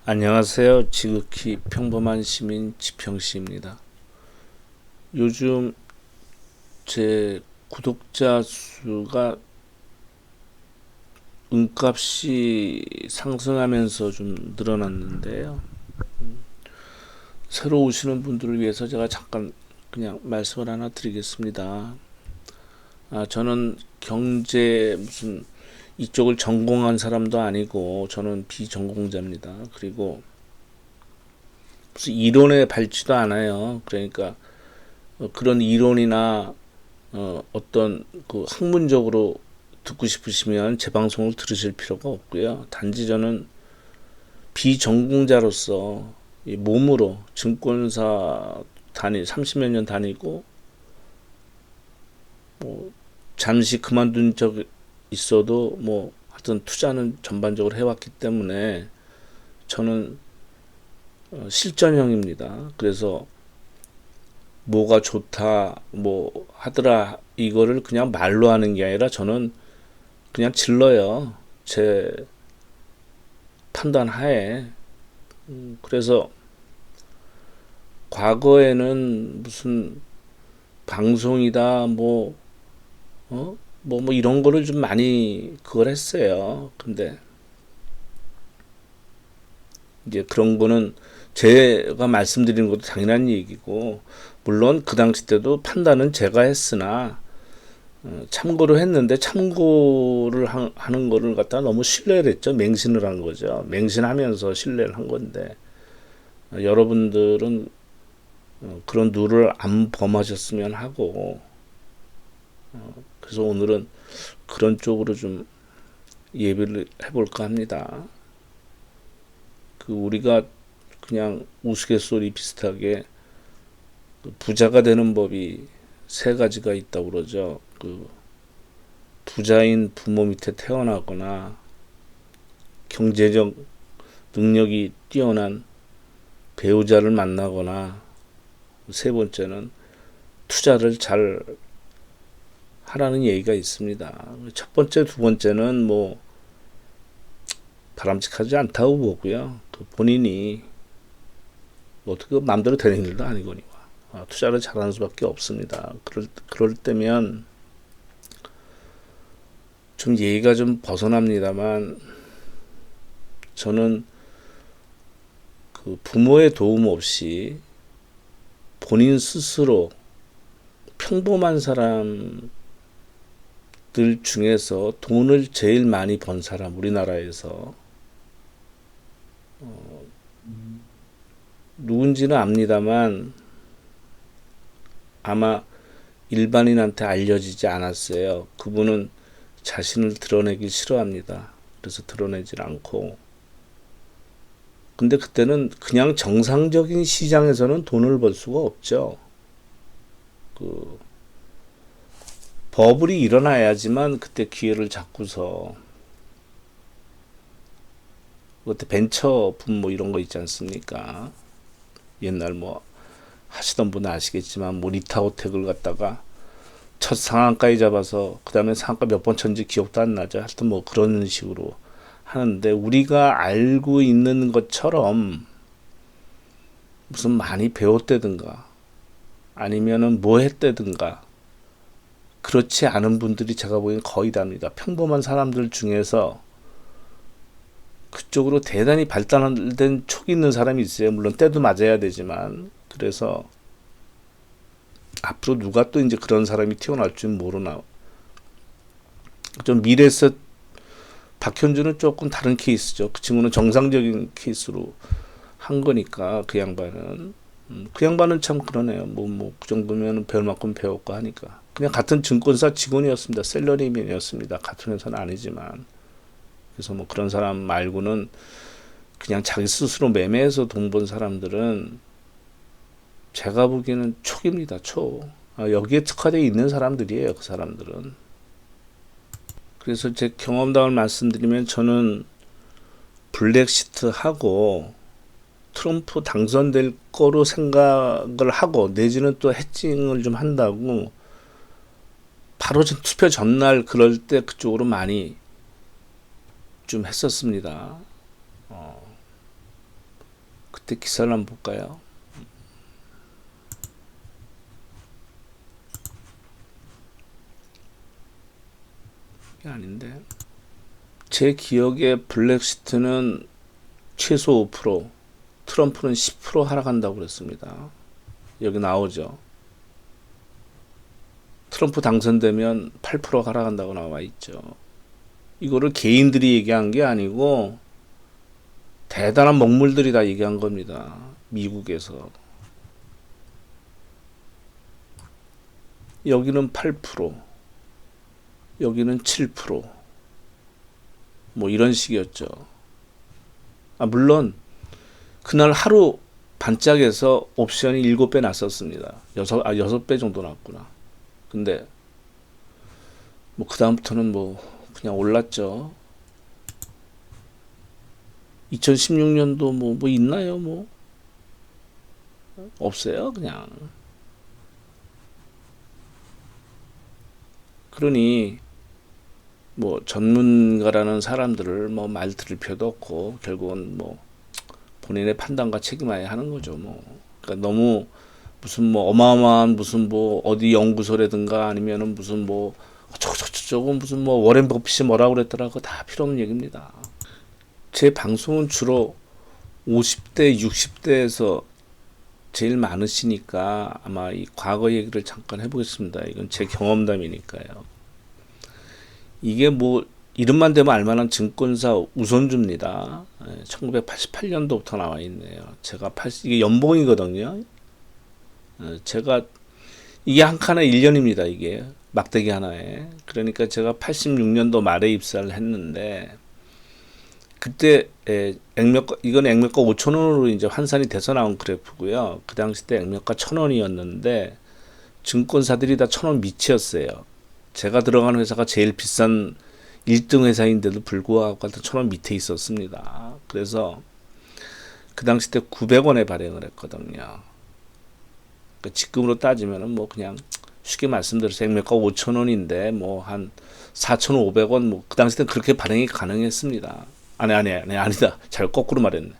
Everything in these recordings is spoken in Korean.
안녕하세요. 지극히 평범한 시민 지평씨입니다. 요즘 제 구독자 수가 은값이 상승하면서 좀 늘어났는데요. 새로 오시는 분들을 위해서 제가 잠깐 그냥 말씀을 하나 드리겠습니다. 저는 경제 무슨 이쪽을 전공한 사람도 아니고 저는 비전공자입니다. 그리고 무슨 이론에 밝지도 않아요. 그러니까 그런 이론이나 어떤 그 학문적으로 듣고 싶으시면 제 방송을 들으실 필요가 없고요. 단지 저는 비전공자로서 이 몸으로 증권사 30몇 년 다니고 뭐 잠시 그만둔 적 있어도 뭐 하여튼 투자는 전반적으로 해왔기 때문에 저는 실전형입니다. 그래서 뭐가 좋다 뭐 하더라 이거를 그냥 말로 하는 게 아니라 저는 그냥 질러요. 제 판단 하에. 그래서 과거에는 무슨 방송이다 뭐 이런 거를 좀 많이 그걸 했어요. 근데 이제 그런 거는 제가 말씀드리는 것도 당연한 얘기고, 물론 그 당시 때도 판단은 제가 했으나 참고를 했는데 참고를 하는 거를 갖다 너무 신뢰를 했죠. 맹신을 한 거죠. 맹신하면서 신뢰를 한 건데 여러분들은 그런 누를 안 범하셨으면 하고, 그래서 오늘은 그런 쪽으로 좀 예비를 해볼까 합니다. 그 우리가 그냥 우스갯소리 비슷하게 부자가 되는 법이 세 가지가 있다고 그러죠. 그 부자인 부모 밑에 태어나거나 경제적 능력이 뛰어난 배우자를 만나거나, 세 번째는 투자를 잘 하라는 얘기가 있습니다. 첫 번째, 두 번째는 뭐 바람직하지 않다고 보고요. 또 본인이 어떻게 마음대로 되는 일도 아니거니와 투자를 잘하는 수밖에 없습니다. 그럴 때면 좀 예의가 좀 벗어납니다만, 저는 그 부모의 도움 없이 본인 스스로 평범한 사람들 중에서 돈을 제일 많이 번 사람, 우리나라에서 누군지는 압니다만 아마 일반인한테 알려지지 않았어요. 그분은 자신을 드러내기 싫어합니다. 그래서 드러내질 않고, 근데 그때는 그냥 정상적인 시장에서는 돈을 벌 수가 없죠. 그 버블이 일어나야지만 그때 기회를 잡고서, 그때 벤처 분 뭐 이런 거 있지 않습니까? 옛날 뭐 하시던 분은 아시겠지만 뭐 리타오텍을 갖다가 첫 상한가에 잡아서 그 다음에 상한가 몇 번 쳤는지 기억도 안 나죠. 하여튼 뭐 그런 식으로 하는데, 우리가 알고 있는 것처럼 무슨 많이 배웠다든가 아니면은 뭐 했다든가 그렇지 않은 분들이 제가 보기엔 거의 답니다. 평범한 사람들 중에서 그쪽으로 대단히 발달된 촉이 있는 사람이 있어요. 물론 때도 맞아야 되지만. 그래서 앞으로 누가 또 이제 그런 사람이 튀어나올 줄 모르나. 좀 미래에서 박현주는 조금 다른 케이스죠. 그 친구는 정상적인 케이스로 한 거니까, 그 양반은. 그 양반은 참 그러네요. 그 정도면 배울 만큼 배웠고 하니까. 그냥 같은 증권사 직원이었습니다. 셀러리맨이었습니다. 같은 회사는 아니지만. 그래서 뭐 그런 사람 말고는 그냥 자기 스스로 매매해서 돈 번 사람들은 제가 보기에는 촉입니다. 촉. 여기에 특화되어 있는 사람들이에요. 그 사람들은. 그래서 제 경험담을 말씀드리면, 저는 블랙시트 하고 트럼프 당선될 거로 생각을 하고, 내지는 또 해칭을 좀 한다고 바로 투표 전날 그럴 때 그쪽으로 많이 좀 했었습니다. 그때 기사를 한번 볼까요? 이게 아닌데. 제 기억에 블랙시트는 최소 5%, 트럼프는 10% 하락한다고 그랬습니다. 여기 나오죠. 트럼프 당선되면 8% 하락한다고 나와 있죠. 이거를 개인들이 얘기한 게 아니고 대단한 먹물들이 다 얘기한 겁니다. 미국에서. 여기는 8%, 여기는 7%, 뭐 이런 식이었죠. 물론 그날 하루 반짝에서 옵션이 7배 났었습니다. 6배 정도 났구나. 근데 뭐 그 다음부터는 뭐 그냥 올랐죠. 2016년도 뭐 있나요? 뭐 없어요. 그냥. 그러니 뭐 전문가라는 사람들을 뭐 말 들을 필요도 없고 결국은 뭐 본인의 판단과 책임해야 하는 거죠. 뭐 그러니까 너무 무슨 뭐 어마어마한 무슨 뭐 어디 연구소라든가 아니면은 무슨 뭐 저거 무슨 뭐 워렌 버핏이 뭐라고 그랬더라. 그거 다 필요 없는 얘기입니다. 제 방송은 주로 50대, 60대에서 제일 많으시니까 아마 이 과거 얘기를 잠깐 해보겠습니다. 이건 제 경험담이니까요. 이게 뭐 이름만 되면 알만한 증권사 우선주입니다. 1988년도부터 나와 있네요. 이게 연봉이거든요. 제가 이게 한 칸에 1년입니다. 이게 막대기 하나에. 그러니까 제가 86년도 말에 입사를 했는데 그때 이건 액면가 5,000원으로 이제 환산이 돼서 나온 그래프고요. 그 당시 때 액면가 1,000원이었는데 증권사들이 다 1,000원 밑이었어요. 제가 들어간 회사가 제일 비싼 1등 회사인데도 불구하고 1,000원 밑에 있었습니다. 그래서 그 당시 때 900원에 발행을 했거든요. 그러니까 지금으로 따지면은 뭐 그냥 쉽게 말씀드려서 액면가 5,000원인데 뭐 한 4,500원 뭐 그 당시 때 그렇게 발행이 가능했습니다. 아니다. 잘 거꾸로 말했네.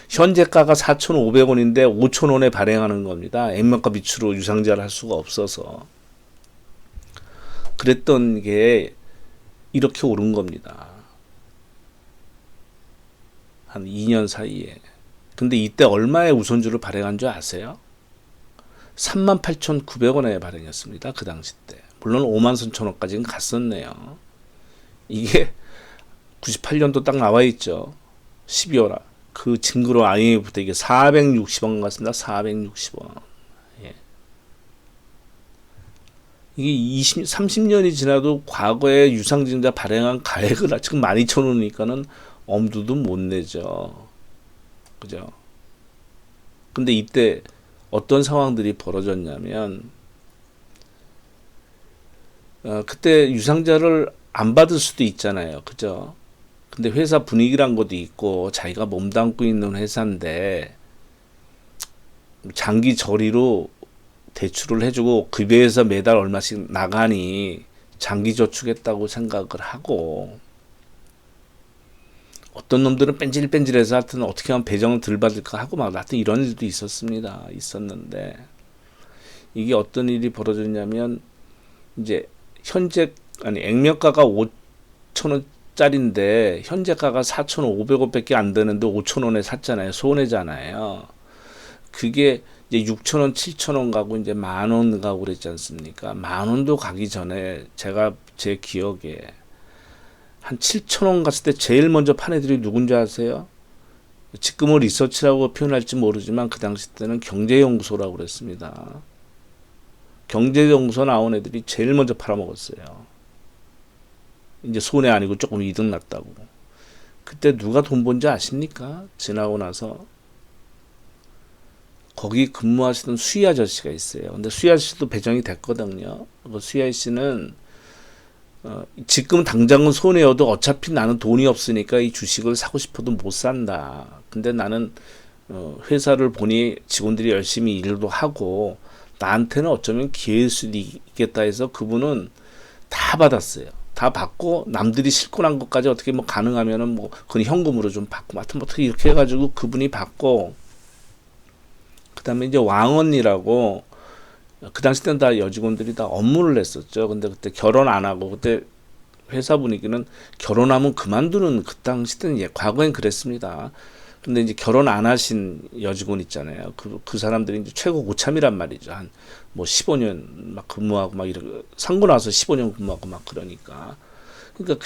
현재가가 4,500원인데 5,000원에 발행하는 겁니다. 액면가 밑으로 유상자를 할 수가 없어서. 그랬던 게 이렇게 오른 겁니다. 한 2년 사이에. 근데 이때 얼마의 우선주를 발행한 줄 아세요? 38,900원에 발행했습니다. 그 당시 때. 물론 53,000원까지는 갔었네요. 이게 98년도 딱 나와 있죠. 12월. 그 증거로 IMF 때 이게 460원 같습니다. 460원. 예. 이게 30년이 지나도 과거에 유상증자 발행한 가액을 지금 12,000원이니까는 엄두도 못 내죠. 그죠? 근데 이때 어떤 상황들이 벌어졌냐면, 그때 유상자를 안 받을 수도 있잖아요. 그죠? 근데 회사 분위기란 것도 있고 자기가 몸담고 있는 회사인데 장기 저리로 대출을 해주고 급여에서 매달 얼마씩 나가니 장기 저축했다고 생각을 하고 어떤 놈들은 뺀질뺀질해서 하여튼 어떻게 하면 배정을 덜 받을까 하고 막 하여튼 이런 일도 있었는데 이게 어떤 일이 벌어졌냐면 이제 액면가가 5,000원짜리인데 현재가가 4,500원밖에 안 되는데 5,000원에 샀잖아요. 손해잖아요. 그게 이제 6,000원, 7,000원 가고 이제 10,000원 가고 그랬지 않습니까? 10,000원도 가기 전에 제 기억에 한 7,000원 갔을 때 제일 먼저 판 애들이 누군지 아세요? 지금은 리서치라고 표현할지 모르지만 그 당시 때는 경제연구소라고 그랬습니다. 경제연구소 나온 애들이 제일 먼저 팔아먹었어요. 이제 손해 아니고 조금 이득 났다고. 그때 누가 돈 번지 아십니까? 지나고 나서 거기 근무하시던 수희 아저씨가 있어요. 근데 수희 아저씨도 배정이 됐거든요. 그 수희 아저씨는 지금 당장은 손해여도 어차피 나는 돈이 없으니까 이 주식을 사고 싶어도 못 산다. 근데 나는 회사를 보니 직원들이 열심히 일도 하고 나한테는 어쩌면 기회일 수도 있겠다 해서 그분은 다 받았어요. 다 받고 남들이 실고 난 것까지 어떻게 뭐 가능하면은 뭐 그건 현금으로 좀 받고 하여튼 뭐 어떻게 이렇게 해가지고 그분이 받고 그다음에 이제 왕언니라고 그 당시 때는 다 여직원들이 다 업무를 했었죠. 근데 그때 결혼 안 하고 그때 회사 분위기는 결혼하면 그만두는 그 당시 때는 과거엔 그랬습니다. 근데 이제 결혼 안 하신 여직원 있잖아요. 그 사람들이 이제 최고 고참이란 말이죠. 한 뭐 15년 막 근무하고 막 이렇게 상고 나서 15년 근무하고 막 그러니까. 그러니까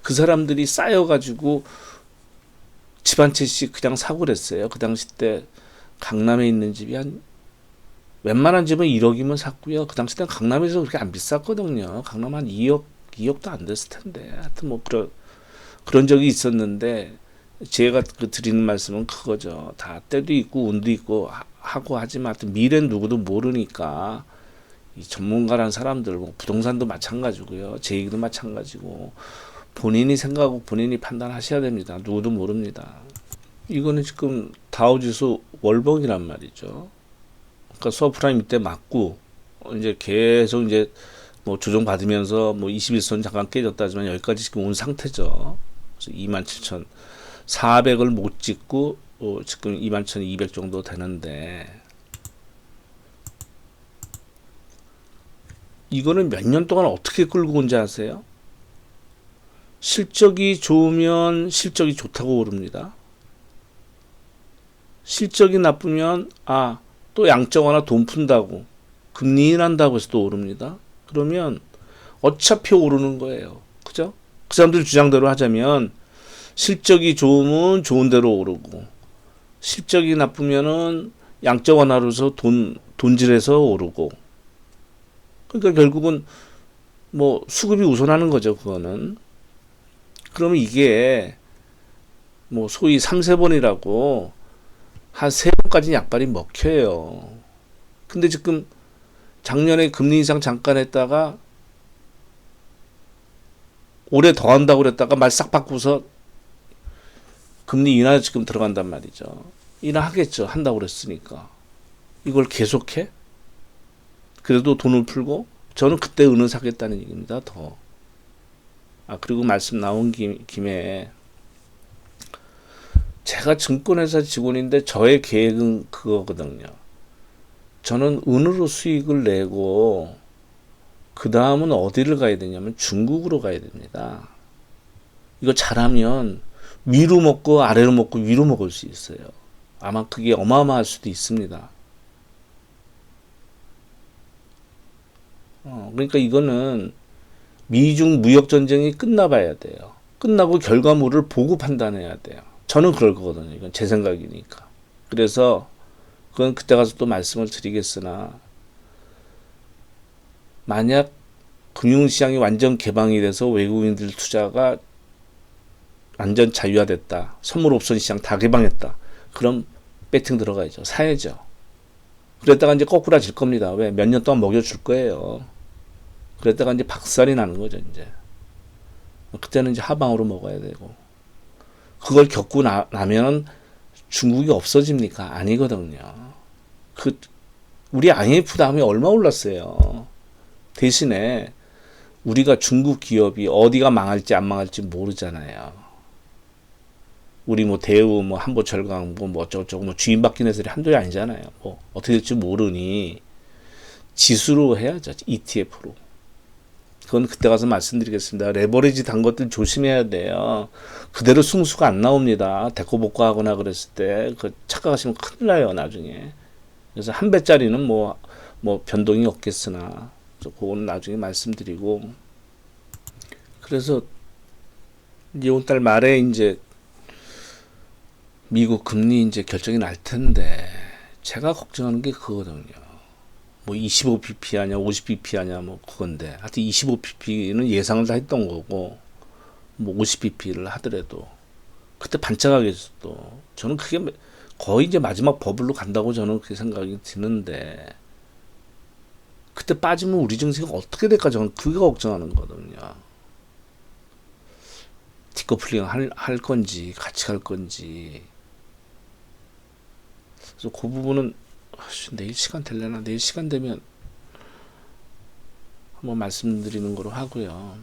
그 사람들이 쌓여가지고 집 한 채씩 그냥 사고 그랬어요. 그 당시 때 강남에 있는 집이 한 웬만한 집은 1억이면 샀고요. 그 당시 때는 강남에서 그렇게 안 비쌌거든요. 강남 한 2억도 안 됐을 텐데. 하여튼 뭐 그런 적이 있었는데 제가 드리는 말씀은 그거죠. 다 때도 있고 운도 있고 하고 하지만 하여튼 미래는 누구도 모르니까 이 전문가란 사람들 뭐 부동산도 마찬가지고요. 제 얘기도 마찬가지고 본인이 생각하고 본인이 판단하셔야 됩니다. 누구도 모릅니다. 이거는 지금 다우지수 월봉이란 말이죠. 그러니까 서프라임 밑에 맞고 이제 계속 이제 뭐 조정 받으면서 뭐 21선 잠깐 깨졌다지만 여기까지 지금 온 상태죠. 그래서 27,400을 못 찍고 지금 21,200 정도 되는데 이거는 몇 년 동안 어떻게 끌고 온지 아세요? 실적이 좋으면 실적이 좋다고 오릅니다. 실적이 나쁘면 또 양적완화 돈 푼다고 금리 인한다고 해서 또 오릅니다. 그러면 어차피 오르는 거예요. 그죠? 그 사람들 주장대로 하자면 실적이 좋으면 좋은 대로 오르고 실적이 나쁘면은 양적 완화로서 돈질해서 오르고 그러니까 결국은 뭐 수급이 우선하는 거죠. 그거는 그러면 이게 뭐 소위 3세번이라고 한 3번까지 약발이 먹혀요. 근데 지금 작년에 금리 인상 잠깐 했다가 올해 더 한다고 그랬다가 말 싹 바꾸서 금리 인하 지금 들어간단 말이죠. 인하하겠죠. 한다고 그랬으니까. 이걸 계속해? 그래도 돈을 풀고 저는 그때 은을 사겠다는 얘기입니다. 더. 그리고 말씀 나온 김에 제가 증권회사 직원인데 저의 계획은 그거거든요. 저는 은으로 수익을 내고 그 다음은 어디를 가야 되냐면 중국으로 가야 됩니다. 이거 잘하면 위로 먹고 아래로 먹고 위로 먹을 수 있어요. 아마 그게 어마어마할 수도 있습니다. 그러니까 이거는 미중 무역 전쟁이 끝나봐야 돼요. 끝나고 결과물을 보고 판단해야 돼요. 저는 그럴 거거든요. 이건 제 생각이니까. 그래서 그건 그때 가서 또 말씀을 드리겠으나 만약 금융시장이 완전 개방이 돼서 외국인들 투자가 완전 자유화됐다. 선물옵션 시장 다 개방했다. 그럼 배팅 들어가야죠. 사야죠. 그랬다가 이제 거꾸라질 겁니다. 왜? 몇 년 동안 먹여줄 거예요. 그랬다가 이제 박살이 나는 거죠. 이제 그때는 이제 하방으로 먹어야 되고 그걸 겪고 나면 중국이 없어집니까? 아니거든요. 우리 IMF 다음에 얼마 올랐어요. 대신에 우리가 중국 기업이 어디가 망할지 안 망할지 모르잖아요. 우리 뭐 대우, 뭐 한보철강, 뭐 어쩌고저쩌고 뭐 주인 바뀐 애들이 한둘이 아니잖아요. 뭐 어떻게 될지 모르니 지수로 해야죠. ETF로. 그건 그때 가서 말씀드리겠습니다. 레버리지 단 것들 조심해야 돼요. 그대로 승수가 안 나옵니다. 대코복구하거나 그랬을 때 그 착각하시면 큰일 나요. 나중에. 그래서 한 배짜리는 뭐 변동이 없겠으나 그건 나중에 말씀드리고 그래서 이번 달 말에 이제 미국 금리 이제 결정이 날 텐데 제가 걱정하는 게 그거거든요. 뭐 25pp 하냐 50pp 하냐 뭐 그건데 하여튼 25pp는 예상을 다 했던 거고 뭐 50pp를 하더라도 그때 반짝하겠어도 저는 그게 거의 이제 마지막 버블로 간다고 저는 그렇게 생각이 드는데 그때 빠지면 우리 증시가 어떻게 될까 저는 그게 걱정하는 거거든요. 디커플링 할 건지 같이 갈 건지 그래서 그 부분은 내일 시간 될려나 내일 시간 되면 한번 말씀드리는 거로 하고요.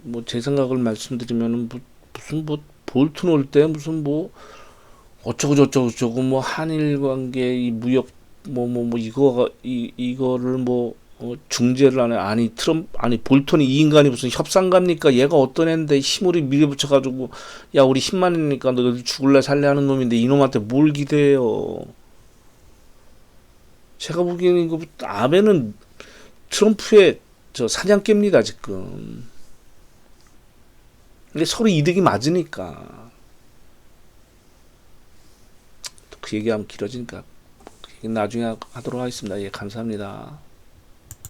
뭐 제 생각을 말씀드리면은 무슨 뭐 볼트 놓을 때 무슨 뭐 어쩌고 저쩌고 저쩌고 뭐 한일 관계 이 무역 뭐 이거가 이거를 뭐 중재를 하네. 아니 트럼프 아니 볼턴이 이 인간이 무슨 협상가입니까? 얘가 어떤 애인데 힘으로 밀어붙여가지고 야 우리 10만 원이니까 너 죽을래 살래 하는 놈인데 이놈한테 뭘 기대해요? 제가 보기에는 이거 아베는 트럼프의 저 사냥개입니다 지금. 근데 서로 이득이 맞으니까 그 얘기하면 길어지니까 그 얘기 나중에 하도록 하겠습니다. 예, 감사합니다.